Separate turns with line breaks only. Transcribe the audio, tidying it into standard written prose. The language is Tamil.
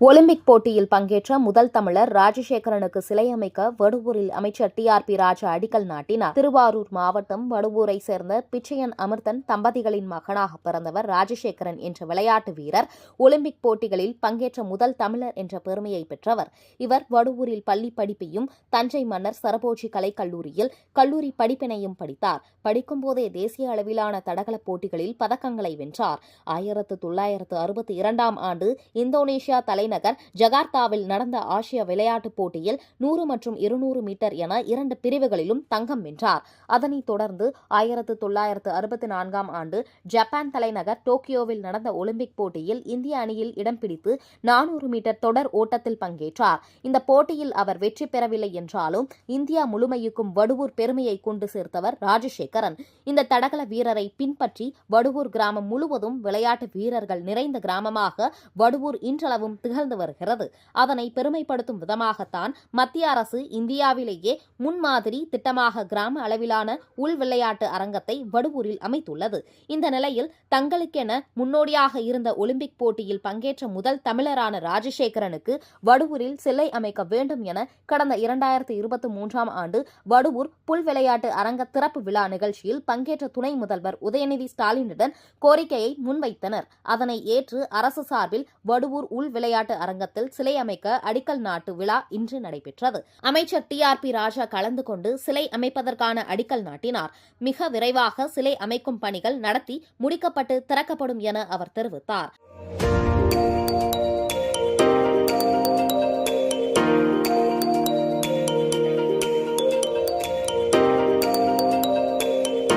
ஒலிம்பிக் போட்டியில் பங்கேற்ற முதல் தமிழர் ராஜசேகரனுக்கு சிலை அமைக்க வடுவூரில் அமைச்சர் டி.ஆர்.பி. ராஜா அடிக்கல் நாட்டினார். திருவாரூர் மாவட்டம் வடுவூரை சேர்ந்த பிச்சையன் அமிர்தன் தம்பதிகளின் மகனாக பிறந்தவர் ராஜசேகரன் என்ற விளையாட்டு வீரர். ஒலிம்பிக் போட்டிகளில் பங்கேற்ற முதல் தமிழர் என்ற பெருமையை பெற்றவர். இவர் வடுவூரில் பள்ளி படிப்பையும் தஞ்சை மன்னர் சரபோஜி கலைக்கல்லூரியில் கல்லூரி படிப்பினையும் படித்தார். படிக்கும்போதே தேசிய அளவிலான தடகள போட்டிகளில் பதக்கங்களை வென்றார். 1962ஆம் ஆண்டு இந்தோனேஷியா தலைநகர் ஜகார்த்தாவில் நடந்த ஆசிய விளையாட்டுப் போட்டியில் 100 மற்றும் 200 மீட்டர் என 2 பிரிவுகளிலும் தங்கம் வென்றார். அதனைத் தொடர்ந்து 1964ஆம் ஆண்டு ஜப்பான் தலைநகர் டோக்கியோவில் நடந்த ஒலிம்பிக் போட்டியில் இந்திய அணியில் இடம் பிடித்து 400 மீட்டர் தொடர் ஓட்டத்தில் பங்கேற்றார். இந்த போட்டியில் அவர் வெற்றி பெறவில்லை என்றாலும் இந்தியா முழுமைக்கும் வடுவூர் பெருமையை கொண்டு சேர்த்தவர் ராஜசேகரன். இந்த தடகள வீரரை பின்பற்றி வடுவூர் கிராமம் முழுவதும் விளையாட்டு வீரர்கள் நிறைந்த கிராமமாக வடுவூர் இன்றளவும் திகழ்ந்து வருகிறது. அதனை பெருமைப்படுத்தும் விதமாகத்தான் மத்திய அரசு இந்தியாவிலேயே முன்மாதிரி திட்டமாக கிராம அளவிலான உள் விளையாட்டு அரங்கத்தை வடுவூரில் அமைத்துள்ளது. இந்த நிலையில் தங்களுக்கென முன்னோடியாக இருந்த ஒலிம்பிக் போட்டியில் பங்கேற்ற முதல் தமிழரான ராஜசேகரனுக்கு வடுவூரில் சிலை அமைக்க வேண்டும் என கடந்த 2023ஆம் ஆண்டு வடுவூர் புல் விளையாட்டு அரங்க திறப்பு விழா நிகழ்ச்சியில் பங்கேற்ற துணை முதல்வர் உதயநிதி ஸ்டாலினிடம் கோரிக்கையை முன்வைத்தனர். அதனை ஏற்று அரசு சார்பில் வடுவூர் உள் விளையாட்டு அரங்கத்தில் சிலை அமைக்க அடிக்கல் நாட்டு விழா இன்று நடைபெற்றது. அமைச்சர் டி.ஆர்.பி. ராஜா கலந்து கொண்டு சிலை அமைப்பதற்கான அடிக்கல் நாட்டினார். மிக விரைவாக சிலை அமைக்கும் பணிகள் நடத்தி முடிக்கப்பட்டு திறக்கப்படும் என அவர் தெரிவித்தார்.